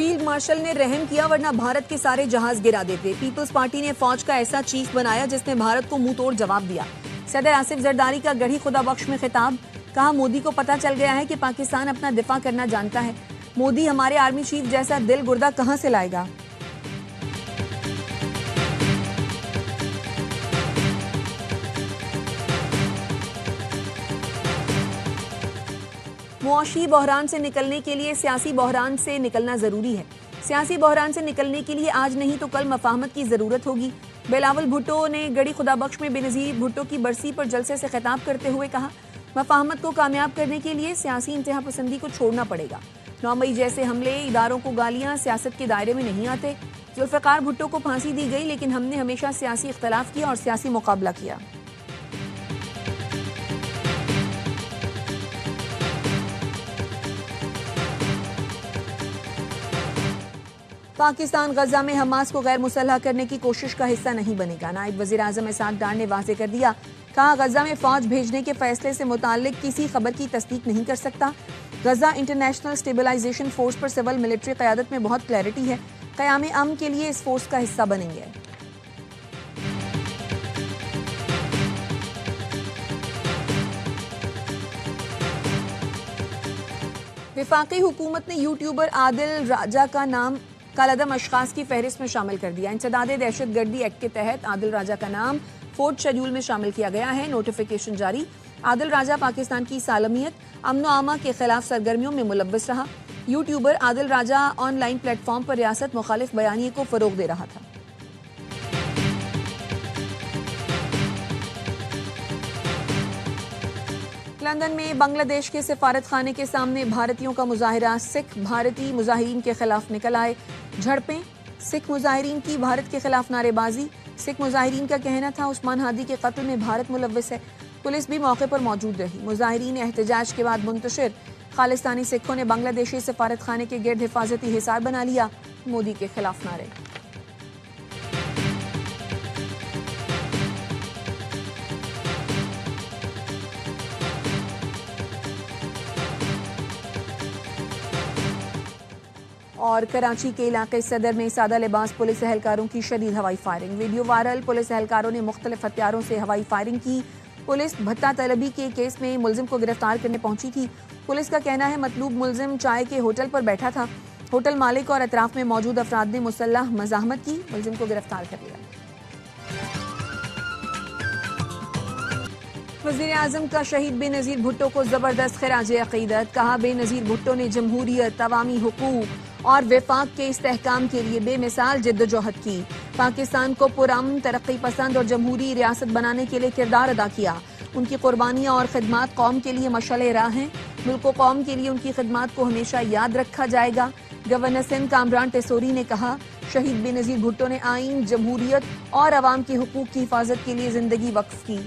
Field marshal ने रहम किया वरना भारत के सारे जहाज गिरा देते। पीपल्स पार्टी ने फौज का ऐसा चीफ बनाया जिसने भारत को मुंह तोड़ जवाब दिया। सदर आसिफ जरदारी का गढ़ी खुदा बख्श में खिताब, कहा मोदी को पता चल गया है कि पाकिस्तान अपना दिफा करना जानता है। मोदी हमारे आर्मी चीफ जैसा दिल गुर्दा कहां से लाएगा। मुआशी बहरान से निकलने के लिए सियासी बहरान से निकलना जरूरी है। सियासी बहरान से निकलने के लिए आज नहीं तो कल मफाहमत की जरूरत होगी। बिलावल भुट्टो ने गढ़ी खुदा बख्श में बेनजीर भुट्टो की बरसी पर जलसे से खिताब करते हुए कहा, मफाहमत को कामयाब करने के लिए सियासी इंतहा पसंदी को छोड़ना पड़ेगा। 9 मई जैसे हमले, इदारों को गालियां सियासत के दायरे में नहीं आते। जुल्फ़िकार भुट्टो को फांसी दी गई, लेकिन हमने हमेशा सियासी इख्तलाफ किया और सियासी मुकाबला किया। पाकिस्तान गजा में हमास को गैर मुसल्ह करने की कोशिश का हिस्सा नहीं बनेगा। नायब वज़ीर आज़म इसाक डार ने वाज़ेह कर दिया, कहा गजा में फौज भेजने के फैसले से मुताल्लिक किसी खबर की तस्दीक नहीं कर सकता। गजा इंटरनेशनल स्टेबलाइजेशन फोर्स पर सिविल मिलिट्री क़यादत में बहुत क्लैरिटी है। क़याम अमन के लिए इस फोर्स का हिस्सा बनेंगे। वफाकी हुकूमत ने यूट्यूबर आदिल राजा का नाम कालादम अशखास की फहरिस्त में शामिल कर दिया। इंसदादे दहशतगर्दी एक्ट के तहत आदिल राजा का नाम 4th शेड्यूल में शामिल किया गया है। नोटिफिकेशन जारी। आदिल राजा पाकिस्तान की सालमियत, अमन आमा के खिलाफ सरगर्मियों में मुलव्वस रहा। यूट्यूबर आदिल राजा ऑनलाइन प्लेटफॉर्म पर रियासत मुखालिफ बयानिए को फरोग दे रहा था। लंदन में बांग्लादेश के सिफारत खाने के सामने भारतीयों का मुजाहिरा। सिख भारतीय मुजाहिरीन के खिलाफ निकल आए। झड़पें, सिख मुजाहिरीन की भारत के खिलाफ नारेबाजी। सिख मुजाहिरीन का कहना था उस्मान हादी के कत्ल में भारत मुलव्वस है। पुलिस भी मौके पर मौजूद रही। मुजाहिरीन एहतजाज के बाद मुंतशिर। खालिस्तानी सिखों ने बांग्लादेशी सिफारत खाने के गिर्द हिफाजती हिसार बना लिया। मोदी के खिलाफ नारे। और कराची के इलाके सदर में सादा लिबास पुलिस एहलकारों की शदीद हवाई फायरिंग। Video viral. पुलिस एहलकारों ने मुख्तलिफ हथियारों से हवाई फायरिंग की। पुलिस भत्ता तलबी के केस में मुलजिम को गिरफ्तार करने पहुंची थी। पुलिस का कहना है मतलूब मुलजिम चाय के होटल पर बैठा था। होटल मालिक और अतराफ में मौजूद अफराद ने मुसल्लह मज़ाहमत की। मुलजिम को गिरफ्तार कर लिया। वज़ीर आज़म का शहीद बेनज़ीर भुट्टो को जबरदस्त खिराज अक़ीदत। कहा बेनज़ीर भुट्टो ने जमहूरियत, अवामी हुकूक और वफाक के इस्तेहकाम के लिए बेमिसाल जिद्दोजहद की। पाकिस्तान को पुरअमन, तरक्की पसंद और जमहूरी रियासत बनाने के लिए किरदार अदा किया। उनकी कुर्बानियाँ और खिदमात कौम के लिए मशअल राह हैं। मुल्क व कौम के लिए उनकी खिदमात को हमेशा याद रखा जाएगा। गवर्नर सिंध कामरान टेसोरी ने कहा, शहीद बेनज़ीर भुट्टो ने आइन, जमहूरियत और अवाम के हुकूक की हिफाजत के लिए जिंदगी वक्फ की।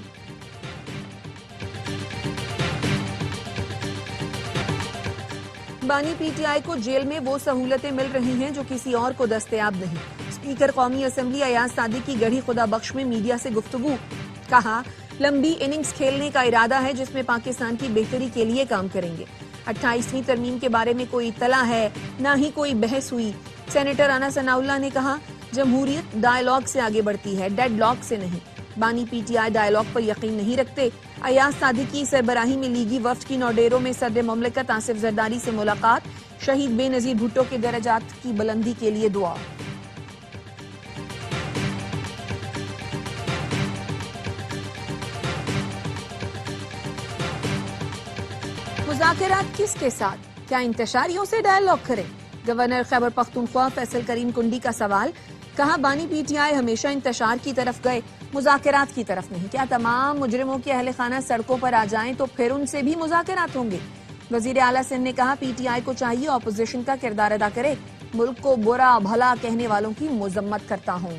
बानी पीटीआई को जेल में वो सहूलतें मिल रही हैं जो किसी और को दस्तयाब नहीं। स्पीकर कौमी असेंबली अयाज सादी की गढ़ी खुदा बख्श में मीडिया से गुफ्तगू। कहा, लंबी इनिंग्स खेलने का इरादा है जिसमें पाकिस्तान की बेहतरी के लिए काम करेंगे। 28वीं तरमीम के बारे में कोई इत्तला है, ना ही कोई बहस हुई। सेनेटर राना सनाउल्लाह ने कहा, जमहूरियत डायलॉग से आगे बढ़ती है, डेडलॉक से नहीं। बानी पीटीआई डायलॉग पर यकीन नहीं रखते। अयाज सादी की सरबराही में लीगी वफ्द की नौडेरों में सदर ममलकत आसिफ जरदारी से मुलाकात। शहीद बेनज़ीर भुट्टो के दर्जात की बुलंदी के लिए दुआ। मुज़ाकरात किसके साथ? क्या इंतशारियों से डायलॉग करें? गवर्नर खैबर पख्तूनख्वा फैसल करीम कुंडी का सवाल। कहा, बानी पीटीआई हमेशा इंतशार की तरफ गए, मुज़ाकरात की तरफ नहीं। क्या तमाम मुजरिमों के अहले खाना सड़कों पर आ जाएं तो फिर उनसे भी मुज़ाकरात होंगे? वज़ीर आला सिंध ने कहा, पीटीआई को चाहिए ऑपोजिशन का किरदार अदा करे। मुल्क को बुरा भला कहने वालों की मुज़म्मत करता हूं।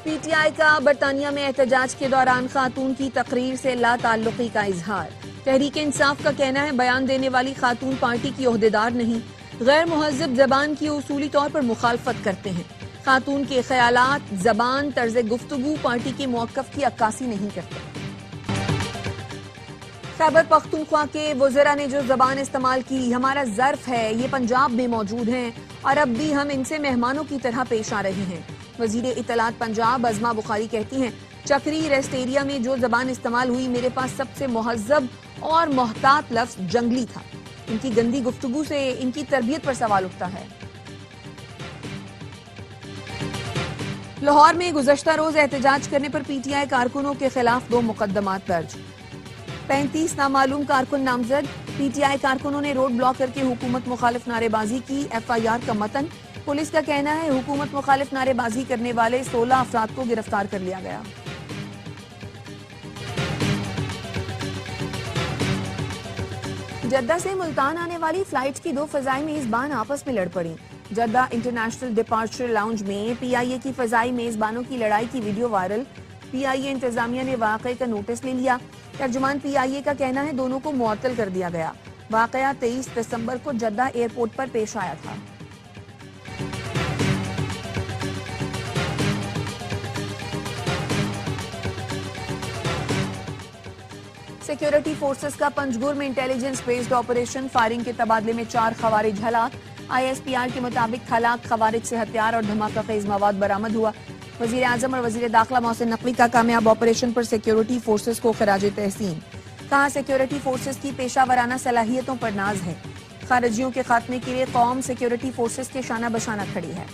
पीटीआई का बरतानिया में एहतजाज के दौरान खातून की तकरीर से लाताल्लुकी का इजहार। तहरीक इंसाफ का कहना है बयान देने वाली खातून पार्टी की ओहदेदार नहीं, गैर मुहज़्ज़ब ज़बान की उसूली तौर पर मुखालफत करते हैं। खातून के ख्यालात, ज़बान, तर्ज़ गुफ्तगू पार्टी के मौक़िफ़ की अक्कासी नहीं करते। खैबर पख्तूनख्वा के वज़रा ने जो जबान इस्तेमाल की, हमारा ज़र्फ है, ये पंजाब में मौजूद हैं और अब भी हम इनसे मेहमानों की तरह पेश आ रहे हैं। वजीर इत्तलात पंजाब अज़मा बुखारी कहती हैं, चक्री रेस्ट एरिया में जो जबान इस्तेमाल हुई, मेरे पास सबसे मुहज़्ज़ब और मोहतात लफ्ज़ जंगली था। इनकी गंदी गुफ्तगू से इनकी तरबियत पर सवाल उठता है। लाहौर में गुज़श्ता रोज एहतजाज करने पर पीटीआई कारकुनों के खिलाफ 2 मुकदमात दर्ज। 35 नामालूम कारकुन नामजद। पीटीआई कारकुनों ने रोड ब्लॉक करके हुकूमत मुखालिफ नारेबाजी की। एफआईआर का मतन, पुलिस का कहना है हुकूमत मुखालिफ नारेबाजी करने वाले 16 अफराद को गिरफ्तार कर लिया गया। जद्दा से मुल्तान आने वाली फ्लाइट्स की 2 फजाई मेजबान आपस में लड़ पड़ी। जद्दा इंटरनेशनल डिपार्चर लाउंज में पीआईए की फजाई मेजबानों की लड़ाई की वीडियो वायरल। पीआईए इंतजामिया ने वाकये का नोटिस ले लिया। तर्जुमान पीआईए का कहना है दोनों को मुअत्तल कर दिया गया। वाकया 23 दिसंबर को जद्दा एयरपोर्ट पर पेश आया था। सिक्योरिटी फोर्सेस का पंजगुर में इंटेलिजेंस बेस्ड ऑपरेशन, फायरिंग के तबादले में 4 खवारिज हलाक। आईएसपीआर के मुताबिक हलाक खवारिज से हथियार और धमाका खेज मवाद बरामद हुआ। वजीर आजम और वजीर दाखिला मोहसिन नकवी का कामयाब ऑपरेशन पर सिक्योरिटी फोर्सेस को खराज तहसीन। कहा, सिक्योरिटी फोर्सेस की पेशावराना सलाहियतों पर नाज है। खारिजियों के खात्मे के लिए कौम सिक्योरिटी फोर्सेस के शाना बशाना खड़ी है।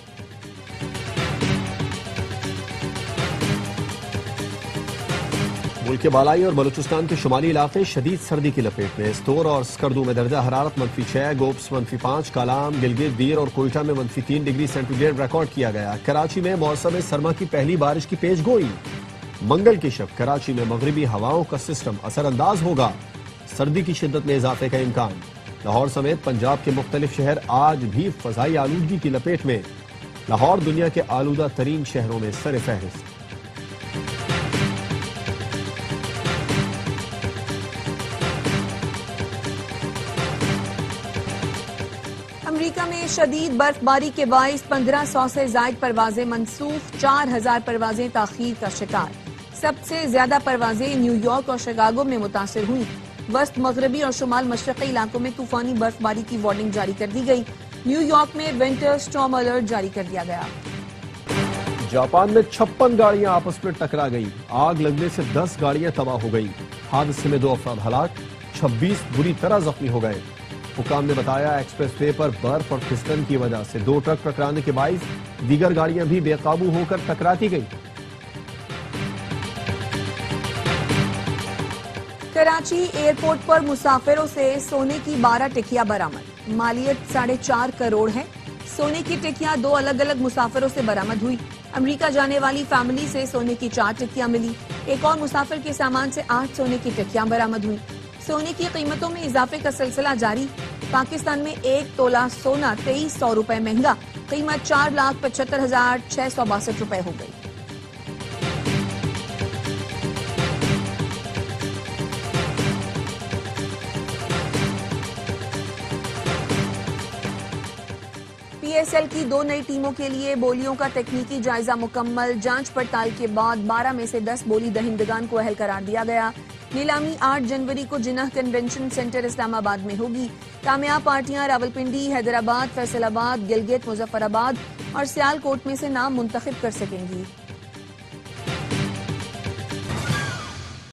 मुल्क के बालाई और बलूचिस्तान के शुमाली इलाके शदीद सर्दी की लपेट में। स्तोर और स्कर्दू में दर्जा हरारत -6, गोप्स -5, कालाम, गिलगित, दीर और कोयटा में -3 डिग्री सेंटीग्रेड रिकॉर्ड किया गया। कराची में मौसम सरमा की पहली बारिश की पेशगोई। मंगल की शब कराची में मगरिबी हवाओं का सिस्टम असरअंदाज होगा। सर्दी की शिद्दत में इजाफे का इम्कान। लाहौर समेत पंजाब के मुख्तलिफ शहर आज भी फजाई आलूदगी की लपेट में। लाहौर दुनिया के आलूदा तरीन शहरों में सर फहरिस्त। अमेरिका में शदीद बर्फबारी के बाइस 1500 से ज्यादा परवाजें मनसूख, 4000 परवाजें ताखीर का शिकार। सबसे ज्यादा परवाजें न्यूयॉर्क और शिकागो में मुतासिर हुई। वस्त मगरबी और शुमाल मशरकी इलाकों में तूफानी बर्फबारी की वार्निंग जारी कर दी गई। न्यूयॉर्क में विंटर स्टॉर्म अलर्ट जारी कर दिया गया। जापान में 56 गाड़ियां आपस में टकरा गई। आग लगने से 10 गाड़ियां तबाह हो गई। हादसे में 2 अफराद हलाक, 26 बुरी तरह जख्मी हो गए। हुकाम ने बताया एक्सप्रेस वे पर बर्फ और फिसलन की वजह से 2 ट्रक टकराने के बाइस दीगर गाड़ियां भी बेकाबू होकर टकराती गई। कराची एयरपोर्ट पर मुसाफिरों से सोने की 12 टिकिया बरामद। मालियत 4.5 करोड़ है। सोने की टिकिया 2 अलग अलग मुसाफिरों से बरामद हुई। अमेरिका जाने वाली फैमिली से सोने की 4 टिकियां मिली। एक और मुसाफिर के सामान से 8 सोने की टिकियां बरामद हुई। सोने की कीमतों में इजाफे का सिलसिला जारी। पाकिस्तान में 1 तोला सोना 2300 रुपए महंगा, कीमत 4,75,662 रुपए हो गई। पीएसएल की 2 नई टीमों के लिए बोलियों का तकनीकी जायजा मुकम्मल। जांच पड़ताल के बाद 12 में से 10 बोली दहिंदगान को अहल करार दिया गया। नीलामी 8 जनवरी को जिन्ना कन्वेंशन सेंटर इस्लामाबाद में होगी। कामयाब पार्टियां रावलपिंडी, हैदराबाद, फैसलाबाद, गिलगित, मुजफ्फराबाद और सियालकोट में से नाम मुंतखब कर सकेंगी।